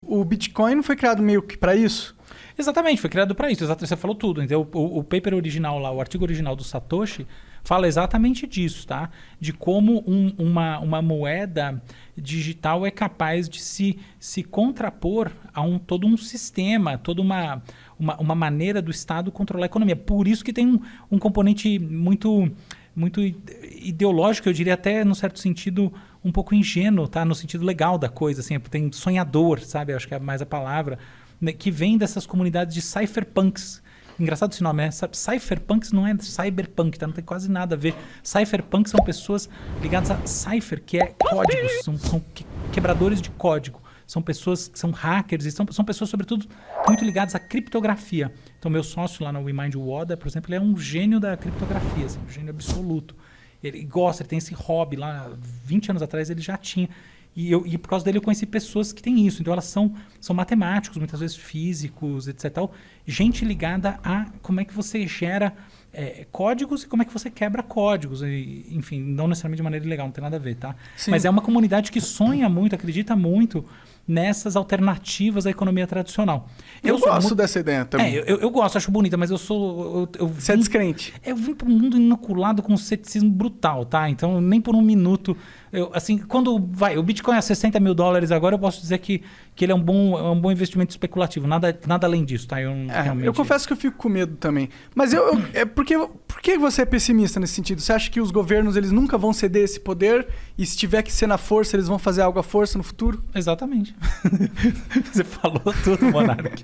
o Bitcoin não foi criado meio que para isso? Exatamente, foi criado para isso. Você falou tudo. Então, o paper original lá, o artigo original do Satoshi, fala exatamente disso, tá? De como uma moeda digital é capaz de se contrapor a todo um sistema, toda uma maneira do Estado controlar a economia. Por isso que tem um componente muito ideológico, eu diria até, num certo sentido, um pouco ingênuo, tá? No sentido legal da coisa, assim, tem sonhador, sabe? Eu acho que é mais a palavra, né? Que vem dessas comunidades de cypherpunks. Engraçado esse nome, né? Cypherpunks não é cyberpunk, tá? Não tem quase nada a ver. Cypherpunks são pessoas ligadas a cipher, que é códigos, são quebradores de código. São pessoas que são hackers e são pessoas, sobretudo, muito ligadas à criptografia. Então, meu sócio lá na WeMind, o Oda, por exemplo, ele é um gênio da criptografia, assim, um gênio absoluto. Ele gosta, ele tem esse hobby lá, 20 anos atrás ele já tinha. E por causa dele eu conheci pessoas que têm isso. Então elas são matemáticos, muitas vezes físicos, etc. Tal. Gente ligada a como é que você gera códigos e como é que você quebra códigos. Enfim, não necessariamente de maneira ilegal, não tem nada a ver, tá? Sim. Mas é uma comunidade que sonha muito, acredita muito nessas alternativas à economia tradicional. Eu gosto dessa ideia também. Eu gosto, acho bonita, mas Você é descrente. Eu vim para um mundo inoculado com um ceticismo brutal, tá? Então, nem por um minuto... quando o Bitcoin é $60 mil agora, eu posso dizer que ele é um bom investimento especulativo. Nada além disso, tá? Eu confesso que eu fico com medo também. Mas por que você é pessimista nesse sentido? Você acha que os governos eles nunca vão ceder esse poder e se tiver que ser na força, eles vão fazer algo à força no futuro? Exatamente. Você falou tudo, Monark.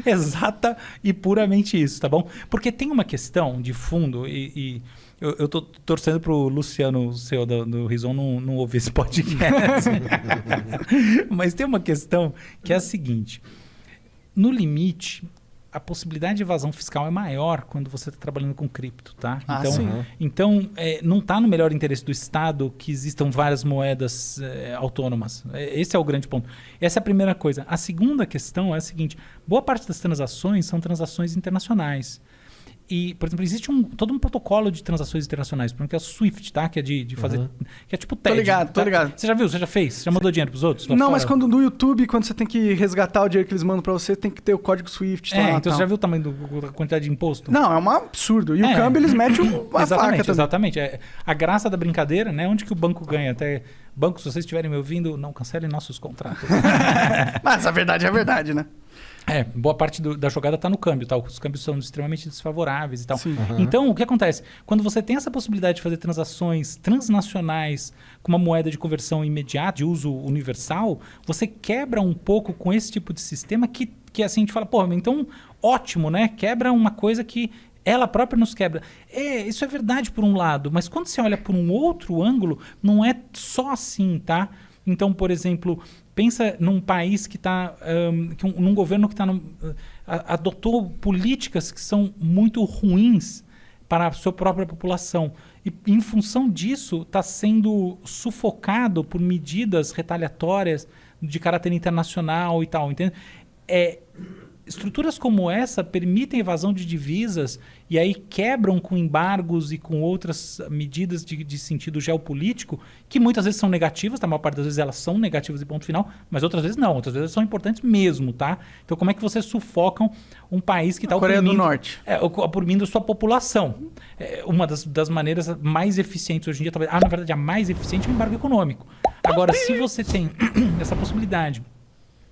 Exata e puramente isso, tá bom? Porque tem uma questão de fundo e eu tô torcendo pro Luciano, o CEO do Rizon, não ouvir esse podcast. Mas tem uma questão que é a seguinte. No limite, a possibilidade de evasão fiscal é maior quando você está trabalhando com cripto, tá? Então, não está no melhor interesse do Estado que existam várias moedas autônomas. Esse é o grande ponto. Essa é a primeira coisa. A segunda questão é a seguinte. Boa parte das transações são transações internacionais. E, por exemplo, existe todo um protocolo de transações internacionais, por exemplo, que é o SWIFT, tá? Que é de fazer... Que é tipo TED. Tô ligado. Você já viu? Você já fez? Você já mandou dinheiro pros outros? Não, mas quando no YouTube, quando você tem que resgatar o dinheiro que eles mandam pra você, tem que ter o código SWIFT. Então você já viu o tamanho da quantidade de imposto? Não, é um absurdo. E o câmbio, eles metem uma faca também. Exatamente. A graça da brincadeira, né? Onde que o banco ganha? Até... Banco, se vocês estiverem me ouvindo, não cancelem nossos contratos. Mas a verdade é a verdade, né? Boa parte da jogada está no câmbio, tá? Os câmbios são extremamente desfavoráveis e tal. Uhum. Então, o que acontece? Quando você tem essa possibilidade de fazer transações transnacionais com uma moeda de conversão imediata, de uso universal, você quebra um pouco com esse tipo de sistema que assim, a gente fala, pô, então ótimo, né? Quebra uma coisa que ela própria nos quebra. Isso é verdade por um lado, mas quando você olha por um outro ângulo, não é só assim, tá? Então, por exemplo, pensa num país que está... num governo que adotou políticas que são muito ruins para a sua própria população. E, em função disso, está sendo sufocado por medidas retaliatórias de caráter internacional e tal, entende? Estruturas como essa permitem evasão de divisas e aí quebram com embargos e com outras medidas de sentido geopolítico que muitas vezes são negativas, a maior parte das vezes elas são negativas e ponto final, mas outras vezes não, outras vezes são importantes mesmo, tá? Então como é que vocês sufocam um país que está Coreia do Norte. oprimindo sua população? Uma das maneiras mais eficientes hoje em dia, talvez, na verdade a mais eficiente é o embargo econômico. Agora, se você tem essa possibilidade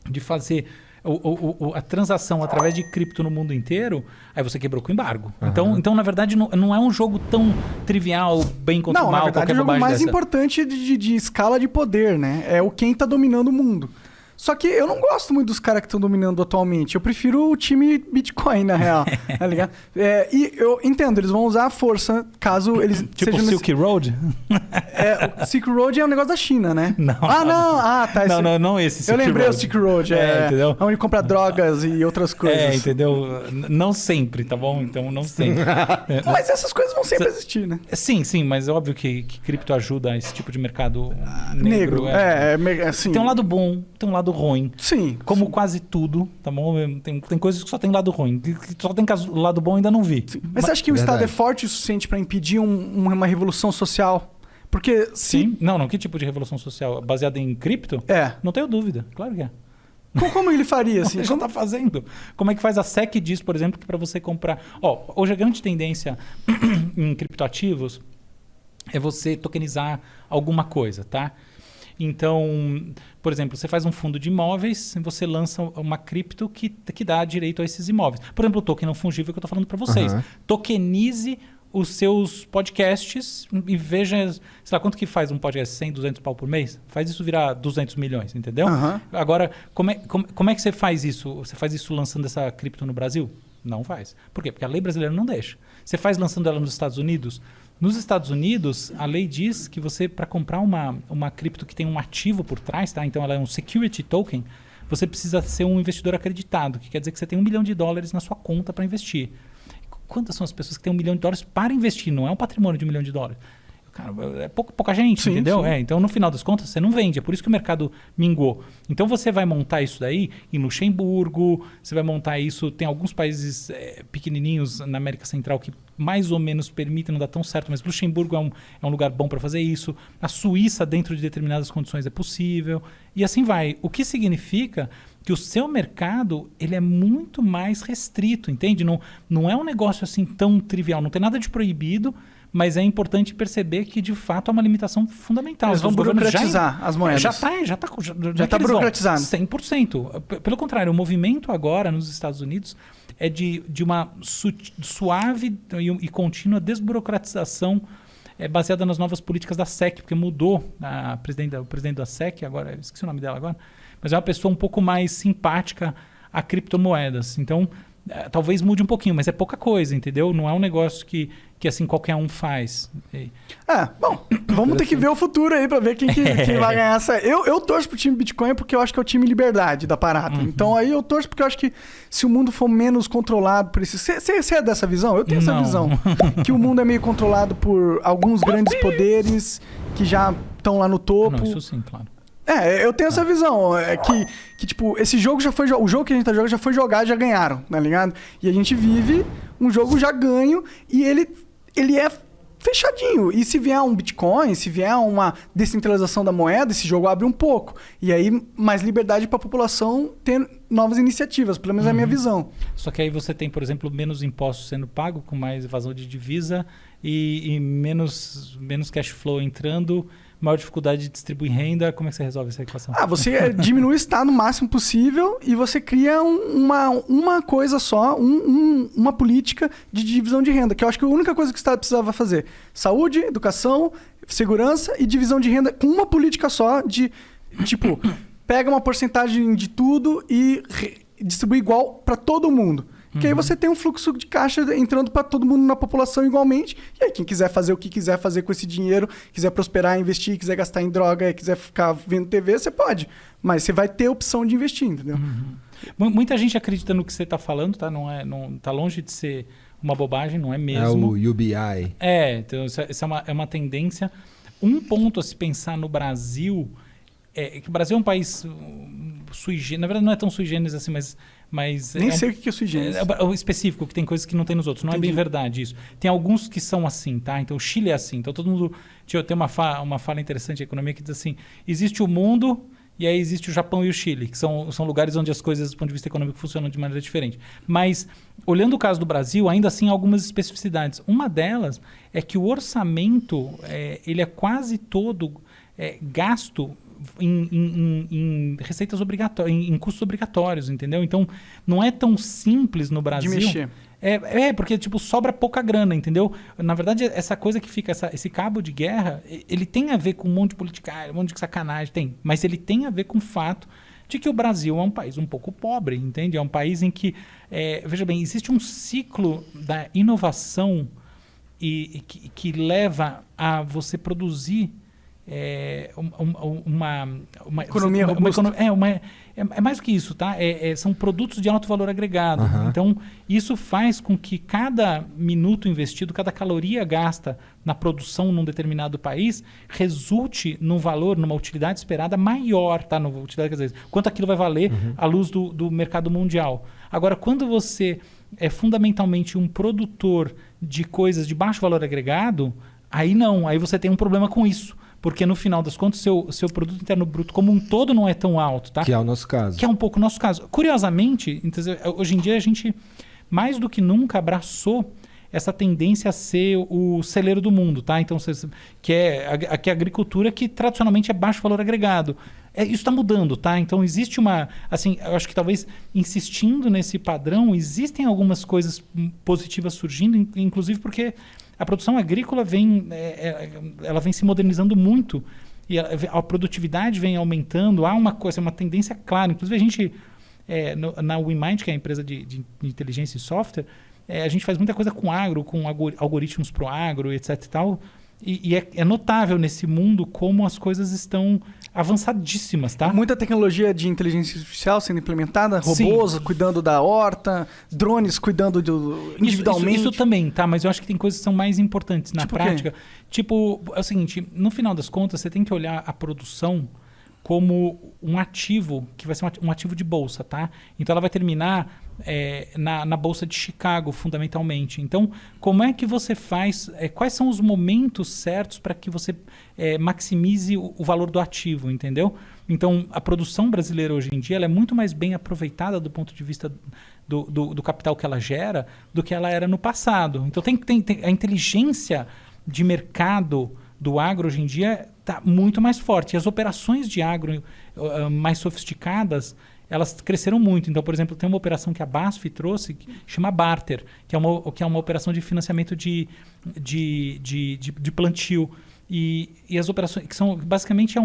de fazer a transação através de cripto no mundo inteiro, aí você quebrou com o embargo. Uhum. Então, na verdade, não é um jogo tão trivial, bem contra o mal, na verdade, qualquer é o jogo bobagem mais importante de escala de poder, né? É quem tá dominando o mundo. Só que eu não gosto muito dos caras que estão dominando atualmente. Eu prefiro o time Bitcoin, na real. Tá ligado? E eu entendo, eles vão usar a força caso eles tipo o Silk Road? O Silk Road é um negócio da China, né? Não. Tá. Não esse Silk Road. Eu lembrei o Silk Road. Entendeu? Onde compra drogas e outras coisas. Entendeu? Não sempre, tá bom? Então, não sempre. Mas essas coisas vão sempre existir, né? Sim, mas é óbvio que cripto ajuda esse tipo de mercado negro. Assim. Tem um lado bom, tem um lado ruim. Sim. Como quase tudo, tá bom? Tem coisas que só tem lado ruim. Que só tem lado bom ainda não vi. Mas você acha que o Estado é forte o suficiente para impedir uma revolução social? Porque Sim. Não. Que tipo de revolução social? Baseada em cripto? Não tenho dúvida. Claro que é. Como ele faria, assim? Você já está fazendo. Como é que faz? A SEC diz, por exemplo, que para você comprar... Hoje a grande tendência em criptoativos é você tokenizar alguma coisa, tá? Então, por exemplo, você faz um fundo de imóveis, você lança uma cripto que dá direito a esses imóveis. Por exemplo, o token não fungível que eu estou falando para vocês. Tokenize os seus podcasts e veja, sei lá, quanto que faz um podcast? 100, 200 pau por mês? Faz isso virar 200 milhões, entendeu? Agora, como é que você faz isso? Você faz isso lançando essa cripto no Brasil? Não faz. Por quê? Porque a lei brasileira não deixa. Você faz lançando ela nos Estados Unidos? Nos Estados Unidos, a lei diz que você, para comprar uma cripto que tem um ativo por trás, tá? Então ela é um security token, você precisa ser um investidor acreditado, que quer dizer que você tem $1 milhão na sua conta para investir. Quantas são as pessoas que têm $1 milhão para investir? Não é um patrimônio de $1 milhão. Cara, é pouca gente, sim, entendeu? Sim. Então, no final das contas, você não vende. É por isso que o mercado minguou. Então, você vai montar isso daí em Luxemburgo, você vai montar isso... Tem alguns países pequenininhos na América Central que mais ou menos permitem, não dá tão certo, mas Luxemburgo é um lugar bom para fazer isso. A Suíça, dentro de determinadas condições, é possível. E assim vai. O que significa que o seu mercado ele é muito mais restrito, entende? Não é um negócio assim tão trivial. Não tem nada de proibido, mas é importante perceber que, de fato, há uma limitação fundamental. Eles vão burocratizar as moedas. Já está burocratizado. 100%. Pelo contrário, o movimento agora nos Estados Unidos é de uma suave e contínua desburocratização baseada nas novas políticas da SEC, porque mudou o presidente da SEC, agora, esqueci o nome dela agora, mas é uma pessoa um pouco mais simpática a criptomoedas. Então, talvez mude um pouquinho, mas é pouca coisa, entendeu? Não é um negócio que assim qualquer um faz. Bom, vamos ter que ver o futuro aí para ver quem vai ganhar essa. Eu torço pro time Bitcoin porque eu acho que é o time liberdade da parada. Então aí eu torço porque eu acho que se o mundo for menos controlado por isso... Você é dessa visão? Eu tenho essa visão. Que o mundo é meio controlado por alguns grandes poderes que já estão lá no topo. Não, isso sim, claro. Eu tenho essa visão. Que tipo, esse jogo já foi... O jogo que a gente tá jogando já foi jogado, já ganharam, tá ligado? E a gente vive um jogo já ganho e ele é fechadinho. E se vier um Bitcoin, se vier uma descentralização da moeda, esse jogo abre um pouco. E aí, mais liberdade para a população ter novas iniciativas, pelo menos é a minha visão. Só que aí você tem, por exemplo, menos impostos sendo pago, com mais evasão de divisa e menos cash flow entrando, maior dificuldade de distribuir renda. Como é que você resolve essa equação? Você diminui o Estado o máximo possível e você cria uma coisa só, uma política de divisão de renda, que eu acho que a única coisa que o Estado precisava fazer: saúde, educação, segurança e divisão de renda com uma política só de, tipo, pega uma porcentagem de tudo e distribui igual para todo mundo. Que aí você tem um fluxo de caixa entrando para todo mundo na população igualmente. E aí quem quiser fazer o que quiser fazer com esse dinheiro, quiser prosperar, investir, quiser gastar em droga, quiser ficar vendo TV, você pode. Mas você vai ter a opção de investir, entendeu? Muita gente acredita no que você está falando, tá? Não tá longe de ser uma bobagem, não é mesmo. É o UBI. Então essa é uma tendência. Um ponto a se pensar no Brasil é que o Brasil é um país sui generis. Na verdade não é tão sui generis assim, mas nem sei o que é sui generis. É o específico, que tem coisas que não tem nos outros. Não Entendi. É bem verdade isso. Tem alguns que são assim, tá? Então o Chile é assim. Então todo mundo... Tem uma fala interessante de economia que diz assim: existe o mundo e aí existe o Japão e o Chile, que são lugares onde as coisas, do ponto de vista econômico, funcionam de maneira diferente. Mas, olhando o caso do Brasil, ainda assim há algumas especificidades. Uma delas é que o orçamento ele é quase todo gasto em receitas obrigatórias, em custos obrigatórios, entendeu? Então, não é tão simples no Brasil. De mexer. Porque tipo, sobra pouca grana, entendeu? Na verdade, essa coisa que fica, esse cabo de guerra, ele tem a ver com um monte de politicagem, um monte de sacanagem, tem. Mas ele tem a ver com o fato de que o Brasil é um país um pouco pobre, entende? É um país em que, veja bem, existe um ciclo da inovação que leva a você produzir uma economia robusta. É mais do que isso, tá? São produtos de alto valor agregado. Então, isso faz com que cada minuto investido, cada caloria gasta na produção num determinado país, resulte num valor, numa utilidade esperada maior, tá? Quer dizer, quanto aquilo vai valer à luz do mercado mundial. Agora, quando você é fundamentalmente um produtor de coisas de baixo valor agregado, aí não, aí você tem um problema com isso. porque no final das contas, seu produto interno bruto como um todo não é tão alto, tá? Que é o nosso caso. Que é um pouco o nosso caso. Curiosamente, então, hoje em dia a gente, mais do que nunca, abraçou essa tendência a ser o celeiro do mundo, tá? Então, que é a agricultura que tradicionalmente é baixo valor agregado. Isso está mudando, tá? Então, existe uma... Assim, eu acho que talvez insistindo nesse padrão, existem algumas coisas positivas surgindo, inclusive porque a produção agrícola ela vem se modernizando muito e a produtividade vem aumentando. Há uma tendência clara. Inclusive, a gente, na WeMind, que é a empresa de inteligência e software, a gente faz muita coisa com agro, com algoritmos para o agro, etc. e tal. E é notável nesse mundo como as coisas estão avançadíssimas, tá? Muita tecnologia de inteligência artificial sendo implementada, robôs cuidando da horta, drones cuidando individualmente. Isso também, tá? Mas eu acho que tem coisas que são mais importantes na prática. Tipo, é o seguinte, no final das contas, você tem que olhar a produção como um ativo, que vai ser um ativo de bolsa, tá? Então ela vai terminar na Bolsa de Chicago, fundamentalmente. Então, como é que você faz, quais são os momentos certos para que você maximize o valor do ativo, entendeu? Então, a produção brasileira hoje em dia ela é muito mais bem aproveitada do ponto de vista do capital que ela gera do que ela era no passado. Então, tem a inteligência de mercado do agro hoje em dia está muito mais forte. E as operações de agro mais sofisticadas, elas cresceram muito. Então, por exemplo, tem uma operação que a BASF trouxe que chama Barter, que é uma operação de financiamento de plantio. E as operações que são basicamente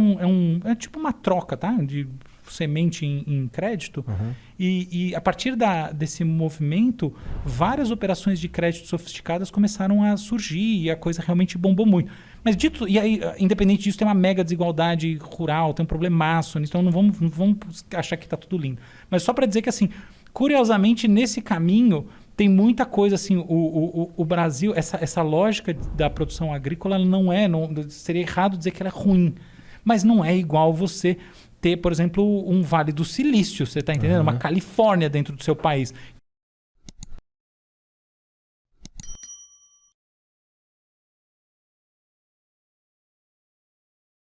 é tipo uma troca, tá? De semente em crédito. Uhum. E a partir desse movimento, várias operações de crédito sofisticadas começaram a surgir e a coisa realmente bombou muito. Mas e aí, independente disso, tem uma mega desigualdade rural, tem um problemaço nisso, então não vamos achar que está tudo lindo. Mas só para dizer que, assim, curiosamente, nesse caminho tem muita coisa, assim, o Brasil, essa lógica da produção agrícola não seria errado dizer que ela é ruim, mas não é igual você ter, por exemplo, um Vale do Silício, você está entendendo? Uma Califórnia dentro do seu país.